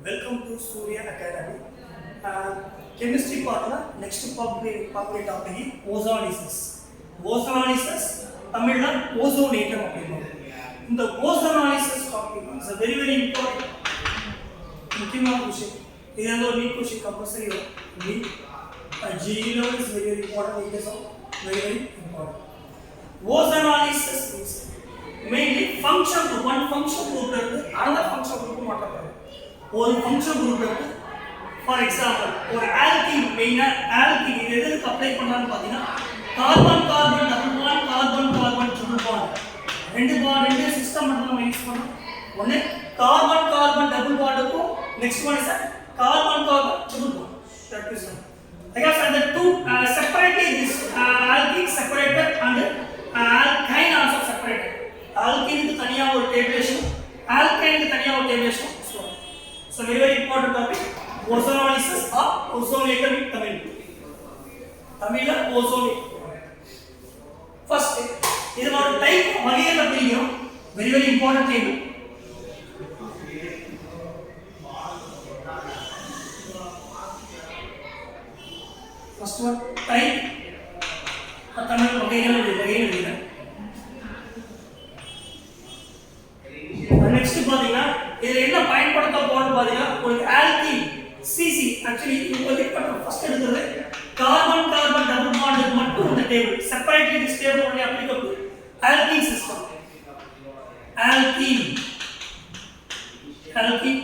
Welcome to Surya Academy. Chemistry partner next public topic ozonolysis. Ozonolysis தமிழ்ல ஓசோனேற்றம் அப்படின்னும். இந்த ozonolysis topic is a very important முக்கியமான விஷயம். இது வந்து ஒரு நீட் கொஸ்டின் கம்பல்சரி வரும். GE level is very important. It is very important. Ozonolysis means mainly function group, one function group இருந்து another function group மாற்றப்படுது. ஒரு function group இருக்கு. For example, ஒரு alkene மெயினா alkene இது எதுக்கு அப்ளை பண்றான்னு பாத்தீங்கன்னா carbon carbon double bond carbon carbon triple bond ரெண்டு சிஸ்டம் மட்டும் நம்ம யூஸ் பண்ணோம். ஒன்னு கார்பன் கார்பன் டபுள் பாண்டுக்கும் next one is carbon carbon triple bond. That is one. Because and the two separately this alkene separated and alkyne also separated. Alkene க்கு தனியா ஒரு tabulation alkyne க்கு தனியா ஒரு tabulation. So very important topic. Ozonolysis or ozonation in Tamil. Tamil ozonation. First, இது ஒரு type வகையில பிரிக்கிறோம். Very important thing. First one type. Tamil வகையில எழுதுறேன். Next பாத்தீங்கன்னா இதுல என்ன பயன்படுத்த போறோம்னு பாத்தீங்கன்னா ஒரு ஆல்கீன் சிசி ஆக்சுவலி இது ஃபர்ஸ்ட் எடுக்கிறது கார்பன் கார்பன் டபுள் பாண்ட் மட்டும் இந்த table separately this table only applicable alkene system alkene alkene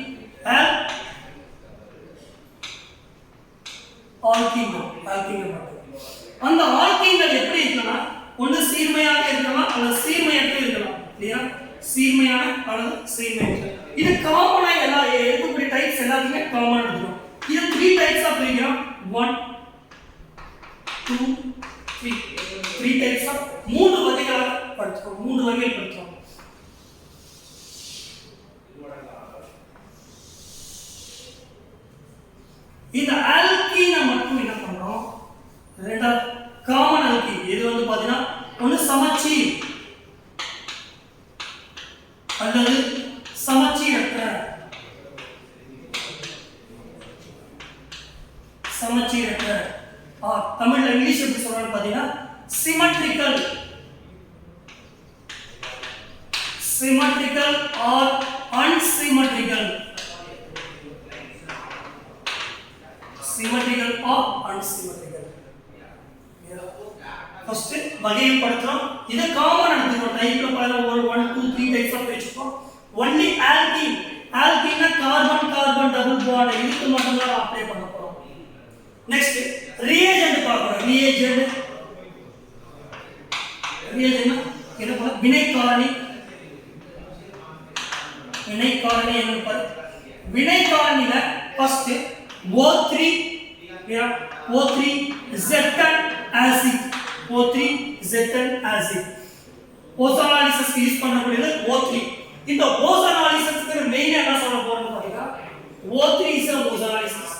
அந்த ஆல்கீன்கள் எப்படி இருக்குன்னா ஒன்று சீர்மையாக இருக்கலாம் அல்லது சீர்மையற்ற இருக்கலாம் இல்லையா சீர்மையான அல்லது சீர்மையற்ற இது காமனா எல்லா இருக்கக்கூடிய டைப்ஸ் எல்லாத்தையுமே காமனா எடுத்துக்கணும் இது 3 டைப்ஸா பிரிக்கிறோம் 1 2 3 டைப்ஸா மூணு வகைகளா படிச்சோம் மூணு வகைகள் படிச்சோம் இந்த ஆல்கீனை மட்டும் என்ன பண்றோம் ரெண்டா காமன் ஆல்கீன் இது வந்து பாத்தீங்கன்னா ஒன்னு சமச்சீர் அல்லது சமச்சீரற்ற தமிழ்ல இங்கிலீஷ் எப்படி சொல்றாங்க பாத்தீங்கன்னா சிமெட்ரிக்கல் ஆர் அன்சிமெட்ரிக்கல் ஃபர்ஸ்ட் வகைப்படுத்துறோம் இது காமன் எடுத்துக்கோ டைப்ல பல ஒரு 1 2 3 டைப்ஸ் ஆஃப் வெச்சுக்கோ only alkene carbon carbon double bond இதுக்கு மட்டும் தான் அப்ளை பண்ண போறோம் நெக்ஸ்ட் ரியேஜென்ட் பார்க்கறோம் ரியேஜென்ட் என்ன போல வினைக்காரணி என்ன பாரு வினைக்காரணில first O3 Zetan acid ozonolysis use பண்ணக்கூடியது O3 இந்த ஓசோனாலிசிஸ்க்கு மெயின் என்ன சொல்ல போறோம்னு பாத்தீங்கன்னா O3 is a ozonolysis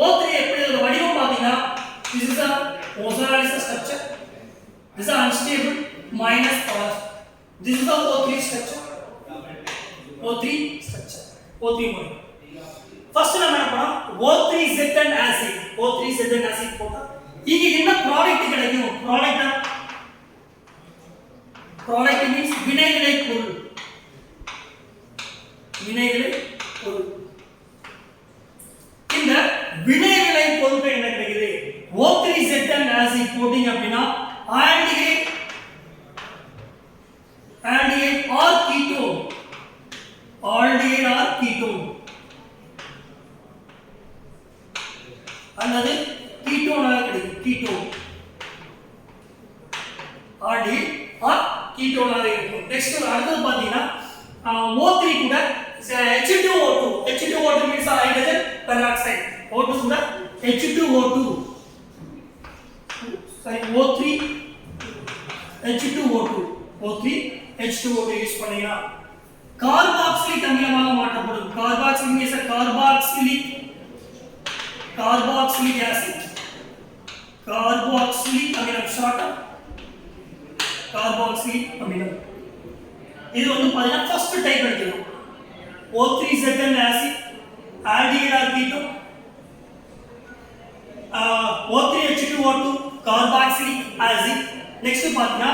O3 எப்படி ஒரு வடிவம் பாத்தீங்கன்னா this is a ozonolysis structure this is unstable minus power this is the O3 structure O3 model first நம்ம என்ன பண்ணோம் O3 Zetan acid போட்டா இங்க என்ன ப்ராடக்ட் கிடைக்கும் ப்ராடக்ட் மீன்ஸ் வினைவிளை பொருள் இந்த வினைவிளை பொருள் என்ன கிடைக்குது O3 Zetan acid போட்டீங்க அப்படினா ஆல்டிஹைட் ஆர் கீட்டோன் அல்லது கீட்டோனாக கிடைக்கும் கீட்டோனாக இருக்கும் நெக்ஸ்ட் அடுத்து பாத்தீங்கன்னா O3 கூட H2O2 means hydrogen peroxide O2 கூட H2O2 O3 H2O2 யூஸ் பண்ணீங்கன்னா கார்பாக்சிலிக் அமிலமாக மாற்றப்படும் carboxylic means carboxylic acid carboxylic அமிலம் ஷார்ட் கார்பாக்சிலிக் அமிலம் இது வந்து பாத்தீங்கன்னா ஃபர்ஸ்ட் டைப் எடுத்துக்கணும் O3 Zetan acid acid. Next பார்த்தீங்கன்னா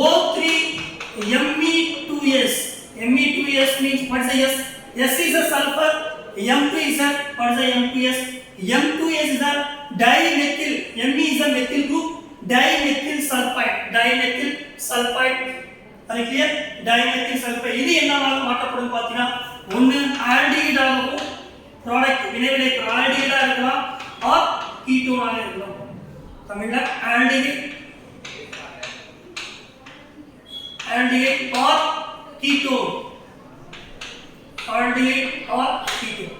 O3 Me2S. Me2S means what is the S? S is a sulfur. M2 is a what is the M2S? M2S is a dimethyl. Me is a methyl group. Dimethyl sulfide. Dimethyl sulfide. அது clear? Dimethyl sulfide. இது என்னவாக மாற்றப்படும் பார்த்தீங்கன்னா ஒன்று aldehyde ஆகும் product வினைவிளை ஆல்டிஹைடா இருக்கலாம் R கீட்டோனாக இருக்கலாம். தமிழ்ல aldehyde or ketone. Aldehyde or ketone.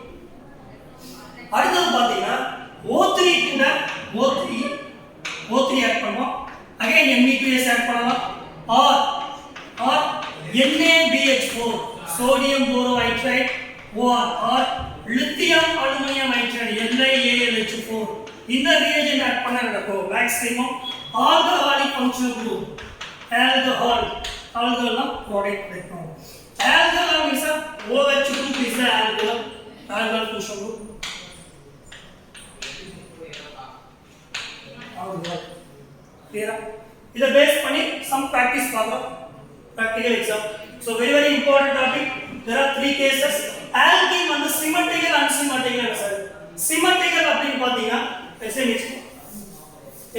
அடுத்து பாத்தீங்கன்னா O3 கூட O3 ஆட் பண்ணுவோம். அகைன் Me2S ஆட் பண்ணலாம். Or NaBH4 sodium borohydride or lithium aluminum hydride LiAlH4. இந்த reagent ஆட் பண்ண நடக்கும் maximum alcoholic functional group alcohol லாம் ப்ராடக்ட் கிடைக்கும். alcohol means OH group is the alcohol functional group. clear? இத base பண்ணி some practice பார்க்கலாம். practical exam. So very important topic. There are three cases. Alkene வந்து symmetrical and unsymmetrical sir. symmetrical அப்படினு பாத்தீங்கன்னா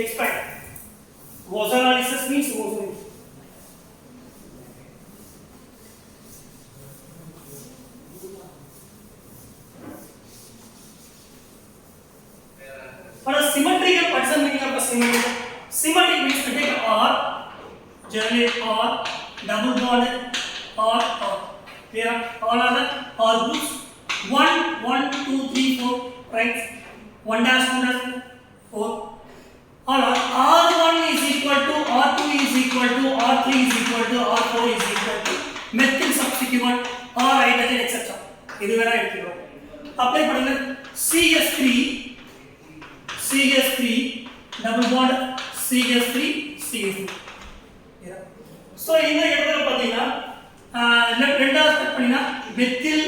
expand. Ozonolysis means ozone. For a symmetrical, what's the meaning of a symmetrical? Symmetric means to take R, generate R, double bond R. Clear? All are the R groups. 1, 2, 3, 4. Right? 1 dash, 2 dash, 4. All are R1 is equal to R2 is equal to R3 is equal to R4 is equal to methyl substituent or hydrogen etc. இது வேற எடுத்துக்கிறோம். Apply பண்ணுங்க. CH3 double bond CH3. So இந்த இடத்துல பாத்தீங்கன்னா ரெண்டாவது step பண்ணினா methyl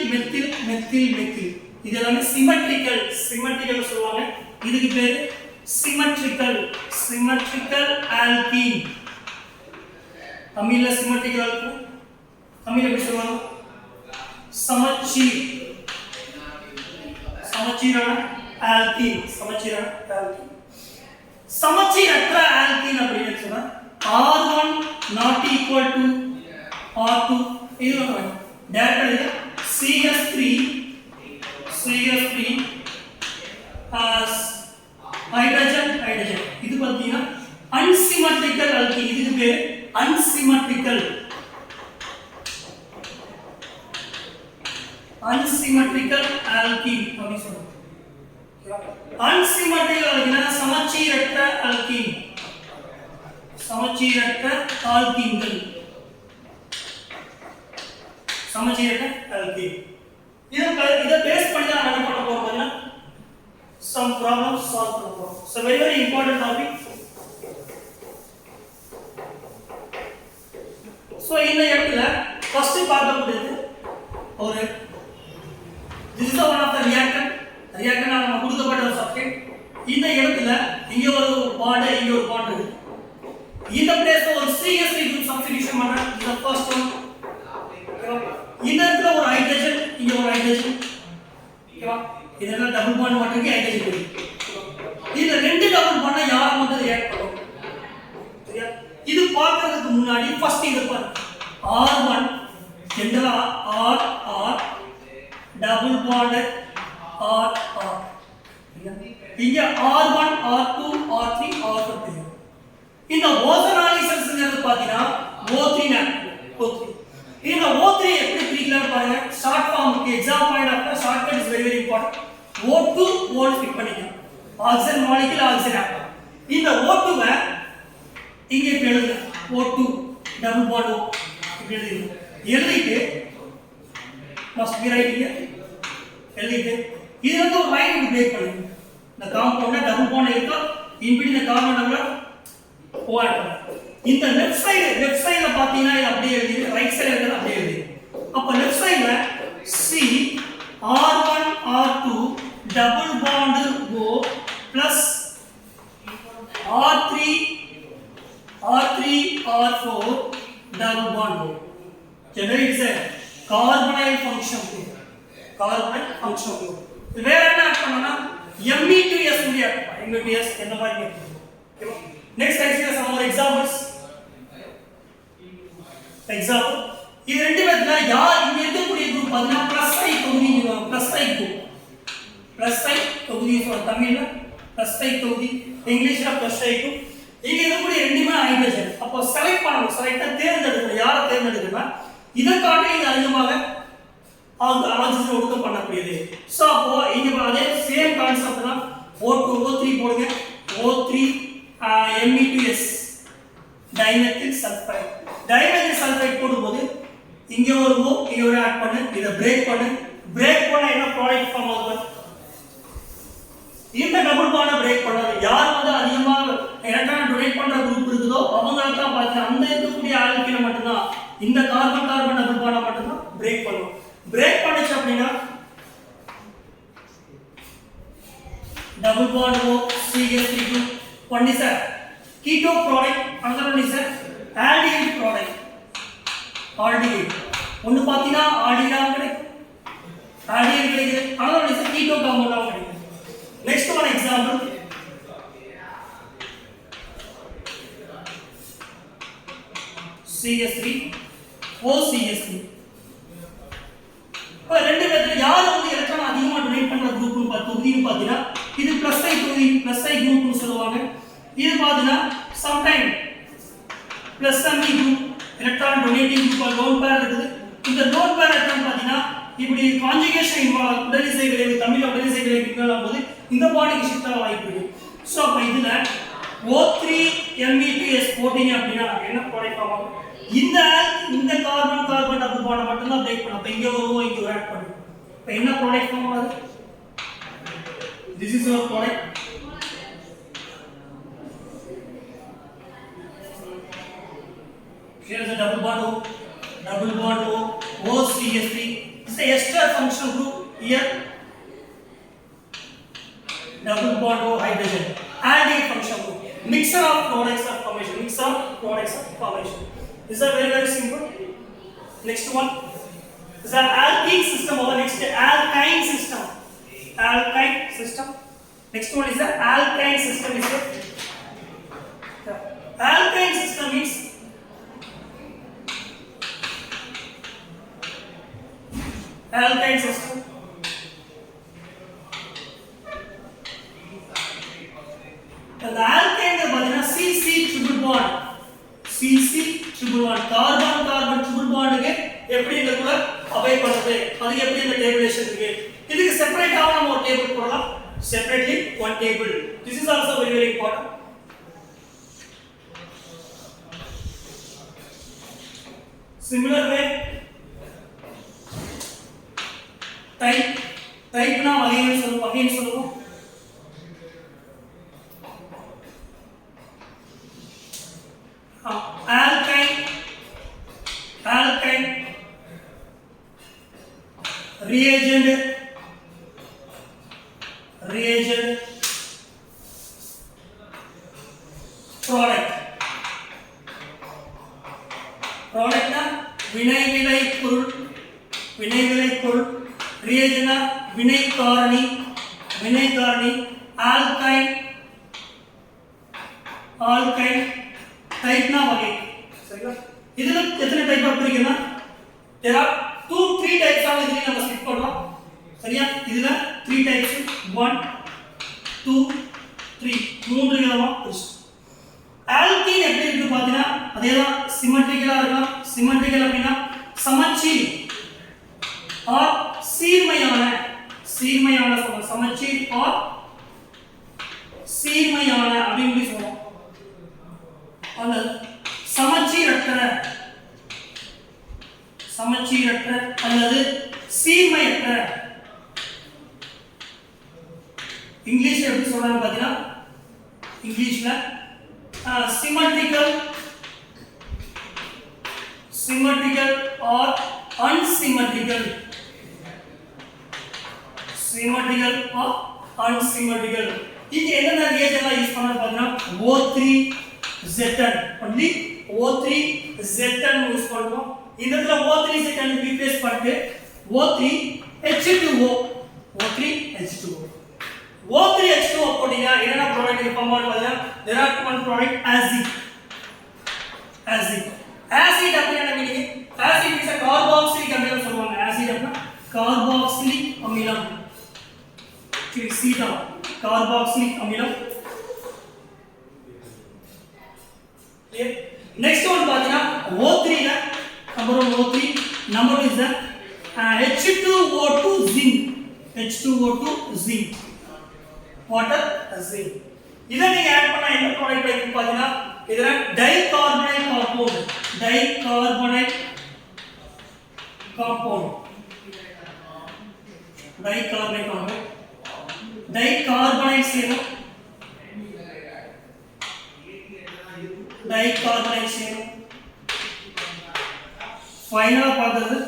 இது எல்லாமே சிமெட்ரிக்கல் சொல்வாங்க. இதுக்கு பேரு சிமெட்ரிக்கல் ஆல்கீன். தமிழ்ல சிமெட்ரிக்கல் ஆல்கீன் தமிழ்ல எப்படி சொல்வாங்க? சமச்சீரான ஆல்கீன். சமச்சீரற்ற ஆல்கீன் அப்படின்னு சொன்னா R1 not equal to R2 இது டைரக்டா CH3 ஹைட்ரஜன் இது பாத்தீங்கன்னா அன்சிமெட்ரிக்கல் ஆல்கீன். இதுக்கு பேரு அன்சிமெட்ரிக்கல் ஆல்கீன் அப்படி சொல்றோம். அன்சிமெட்ரிக்கல் ஆல்கீன் சமச்சீரற்ற ஆல்கீன்கள். இத பேஸ் பண்ணி தான் என்ன பண்ண போறோம்னா some problems solve பண்ண போறோம். So very important topic. So இந்த இடத்துல ஃபர்ஸ்ட் பார்க்க கூடியது ஒரு this is one of the reactant நம்ம கொடுக்கப்பட்ட ஒரு சப்ஸ்டிரேட். இந்த இடத்துல இங்க ஒரு பாண்ட் இங்க ஒரு பாண்ட் இருக்கு. இந்த பிளேஸ்ல ஒரு CH3 குரூப் சப்ஸ்டிடியூஷன் பண்றேன். இது ஃபர்ஸ்ட் ஒன். இந்த இடத்துல ஒரு ஹைட்ரஜன் இங்க ஒரு ஹைட்ரஜன். ஓகேவா? இதெல்லாம் டபுள் பாண்ட் வாட்டருக்கு ஹைட்ரஜன் இருக்கு. இந்த ரெண்டு டபுள் பாண்ட யார வந்து ரியாக்ட் பண்ணும்? சரியா? இது பார்க்கிறதுக்கு முன்னாடி ஃபர்ஸ்ட் இது பாருங்க. R1 ஜெனரலா R டபுள் பாண்ட் R. இங்க R1 R2 R3 R4. இந்த ஓசோனாலிசிஸ்ங்கிறது பாத்தீங்கன்னா O3 இந்த O3 எப்படி பிரிக்கலாம் பாருங்க. ஷார்ட் ஃபார்முக்கு exam point of shortcut is very important. O2 ஓல் ஃபிட் பண்ணிக்கலாம். Oxygen molecule oxygen atom. இந்த O2வை இங்க இப்படி எழுதுங்க. O2 டபுள் பாண்ட் O இப்படி எழுதிட்டு மஸ்ட் பி ரைட் ஹியர். எழுதிட்டு இது வந்து ஒரு லைன் இப்படி பிரேக் பண்ணுங்க. இந்த காம்பவுண்ட்ல டபுள் பாண்ட் இருக்கா இன்பிட் இந்த கார்பன் டபுள் O ஆட் பண்ணுங்க. இந்த லெஃப்ட் சைடுல பாத்தீங்கன்னா இது அப்படியே எழுதி ரைட் சைடுல இருக்கிறது அப்படியே எழுதி. அப்ப லெஃப்ட் சைடுல C R1 R2 double bond O plus R3 carbon functional group. வேற என்ன ஆட் பண்ணனா Me2S உடைய Me2S என்ன மாதிரி ஓகேவா. நெக்ஸ்ட் ஐசில சம் more examples. எக்ஸாம்பிள் இது ரெண்டு பேர்ல யார் இங்க இருக்கக்கூடிய குரூப் பாத்தீங்கன்னா பிளஸ் ஐ தொகுதி பிளஸ் ஐ குரூப் பிளஸ் ஐ தொகுதி தமிழ்ல பிளஸ் ஐ தொகுதி இங்கிலீஷ்ல பிளஸ் ஐ குரூப். இங்க இருக்கக்கூடிய ரெண்டுமே ஹைட்ரஜன். அப்போ செலக்ட் பண்ணணும், செலக்டா தேர்ந்தெடுக்கணும். யாரை தேர்ந்தெடுக்கணும்? இதை காட்டி இங்க அதிகமாக ஆக்சிஜன் ஒடுக்கம் பண்ணக்கூடியது. ஸோ அப்போ இங்க அதே சேம் கான்செப்ட் தான். O3 போடுங்க. O3 Me2S dimethyl sulphide. Dimethyl sulphide போடும்போது இங்க ஒரு O இங்க ஒரு ஆட் பண்ணு, இத பிரேக் பண்ணு. பிரேக் பண்ணா என்ன ப்ராடக்ட் ஃபார்ம் ஆகும்? இந்த டபுள் பாண்ட பிரேக் பண்ணாது. யார் வந்து அதிகமா எலக்ட்ரான் டொனேட் பண்ற குரூப் இருக்குதோ அவங்களுக்கு தான் பாத்தீங்க அந்த இருக்கக்கூடிய ஆல்கீனை மட்டும் தான் இந்த கார்பன் கார்பன் டபுள் பாண்ட மட்டும் தான் பிரேக் பண்ணும். பிரேக் பண்ணுச்சு அப்படினா double bond O CH3 one is a keto product, another one is a aldehyde product. aldehyde ஒன்னு பாத்தீனா aldehyde கிடைக்கும், aldehyde கிடைக்கும். another one is a keto compound கிடைக்கும். next one example CH3 OCH3. இப்போ ரெண்டு பேர்ல யார் வந்து எலக்ட்ரான் அதிகமா டொனேட் பண்ற குரூப்னு தொகுதின்னு பாத்தீனா இது பிளஸ் ஐ தொகுதி பிளஸ் ஐ குரூப்னு சொல்லுவாங்க. இது பாத்தீனா some time plus Me group electron donating group lone pair இருக்குது. இந்த லோன் பேர் எலக்ட்ரான் பாத்தீனா இப்படி கான்ஜுகேஷன் இன்வால்வ் உடலிசை விளைவு தமிழ்ல உடலிசை விளைவு இருக்கும்போது இந்த பாடிக்கு ஷிஃப்ட் ஆக வாய்ப்பு இருக்கு. சோ அப்ப இதுல O3 Me2S போட்டீங்க அப்படினா என்ன ப்ராடக்ட் ஃபார்ம் ஆகும்? இந்த கார்பன் கார்பன் டபுள் பாண்ட் மட்டும் தான் பிரேக் பண்ணும். அப்ப இங்க ஒரு O இங்க ஆட் பண்ணும். அப்ப என்ன ப்ராடக்ட் ஃபார்ம் ஆகுது? This is your product. Here is a double bond O, OCH3. This is a ester functional group. Here double bond O hydrogen. Aldehyde functional group. Mixture of products of formation. These are very simple. Next one is an alkene system or next alkyne system. Next one is the alkyne system. Alkyne system is alkyne system. The alkyne is CC triple bond. CC triple bond. Carbon carbon triple bond க்கு எப்படி இந்த கூட apply பண்றது? அதுக்கு எப்படி இந்த tabulation இருக்கு? இதுக்கு செப்பரேட்டா நம்ம ஒரு டேபிள் போடலாம். Separately one table. This is also very important. Similar way type na again சொல்லுவோம். alkyne reagent product na வினை பொருள் reagent na வினை காரணி alkyne type na வகை. சரியா? இதுல எத்தனை டைப் பிரிக்கனா? there are 3 types ஆக இதுல நம்ம ஸ்பிட் பண்ணலாம். சரியா? இதுல 3 types 1 2 3 மூன்று விதமா பிரிச்சு. ஆல்கீன் எப்படி இருக்கு பாத்தீங்கன்னா அதேதான் சிமெட்ரிக்கலா இருக்கும். சிமெட்ரிக்கல் அப்படினா சமச்சீர் ஆர் சீர்மையான சொல்லுவோம். சமச்சீர் ஆர் சீர்மையான அப்படி சொல்லுவோம். அல்லது சமச்சீரற்ற அல்லது சீர்மையற்ற. இங்கிலீஷ்ல எப்படி சொல்றாங்க பாத்தீங்கன்னா இங்கிலீஷ்ல symmetrical or unsymmetrical. இங்க என்னென்ன ரியாக்ஷன் எல்லாம் யூஸ் பண்ணா பாத்தீங்கன்னா O3Z10 only O3Z10 யூஸ் பண்ணுவோம். இந்த இடத்துல O3Z10 ரீப்ளேஸ் பண்ணிட்டு O3 H2O O3H2O O3H2O போட்டீங்கன்னா என்னென்ன ப்ராடக்ட் ஃபார்ம் ஆகும் பாத்தீங்கன்னா there are one product acid acid அப்படினா meaning acid is a carboxylic அமிலம் சொல்லுவாங்க acid அப்படினா carboxylic அமிலம் சீதா carboxylic அமிலம் next one பாத்தீங்கன்னா O3 ல number 1 O3 number 2 is the H2O2 zinc H2O2 zinc water zinc இத நீங்க ஆட் பண்ணா என்ன ப்ராடக்ட் கிடைக்கும் பாத்தீங்கன்னா இதுல டைகார்பனைல் காம்பவுண்ட் டைகார்பனைல் சேரும் ஃபைனலா பார்த்தது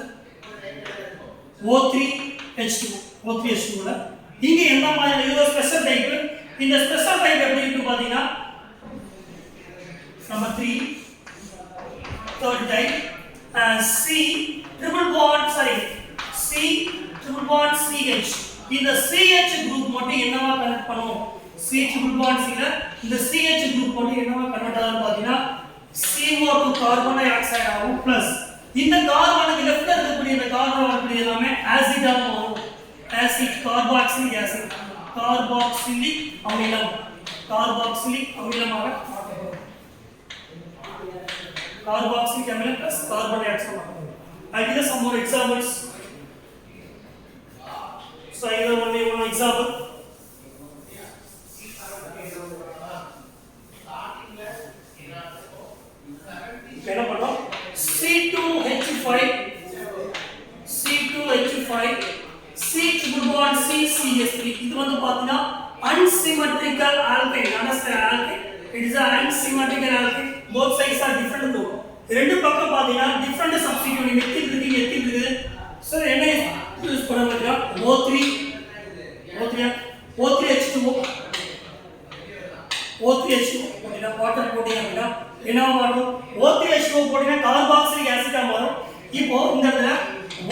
O3H2 ல இங்க என்ன மாதிரி இது ஸ்பெஷல் டைப் இந்த ஸ்பெஷல் டைப் எப்படி இருக்கு பாத்தீங்கன்னா number 3 third type C triple bond CH இந்த CH group மட்டும் என்னவா கனெக்ட் பண்ணும் C triple bond C ல இந்த CH group மட்டும் என்னவா கனெக்ட் ஆகும் பாத்தீங்கன்னா CO2 கார்பன் டை ஆக்சைடு ஆகும் பிளஸ் இந்த கார்பனுக்கு லெஃப்ட்ல இருக்கக்கூடிய இந்த கார்பன் வரக்கூடிய எல்லாமே ஆசிடா மாறும் ஆசிட் கார்பாக்சிலிக் ஆசிட் கார்பாக்சிலிக் அமிலமாக மாற்றப்படும் கார்பாக்சிலிக் அமிலம் பிளஸ் கார்பன் டை ஆக்சைடு மாற்றப்படும் I give some more examples so I give only one example என்ன பண்ணோம் C2H5 C triple bond CCS3 இது வந்து பாத்தீங்கன்னா unsymmetrical alkyne understand alkyne it is an unsymmetrical alkyne both sides are different though ரெண்டு பக்கம் பாத்தீங்கன்னா different substitute methyl இருக்கு so என்ன யூஸ் பண்ண போறோம்னா O3H2O அப்படினா வாட்டர் போட்டீங்க அப்படினா என்ன வரும் O3H2O போட்டீங்க கார்பாக்சிலிக் ஆசிடா மாறும் இப்போ இந்த இடத்துல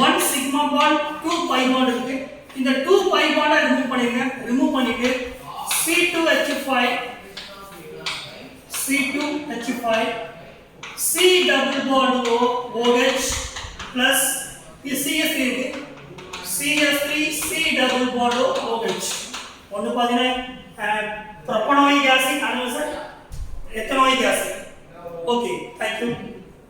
1 சிக்மா பாண்ட் 2 பை பாண்ட் இருக்கு இந்த 2 பை பாண்ட ரிமூவ் பண்ணிட்டு C2H5 C double bond OH plus CS3 இருக்கு CS3 C double bond OH ஒன்னு பாத்தீங்கன்னா propanoic acid another ethanoic acid okay thank you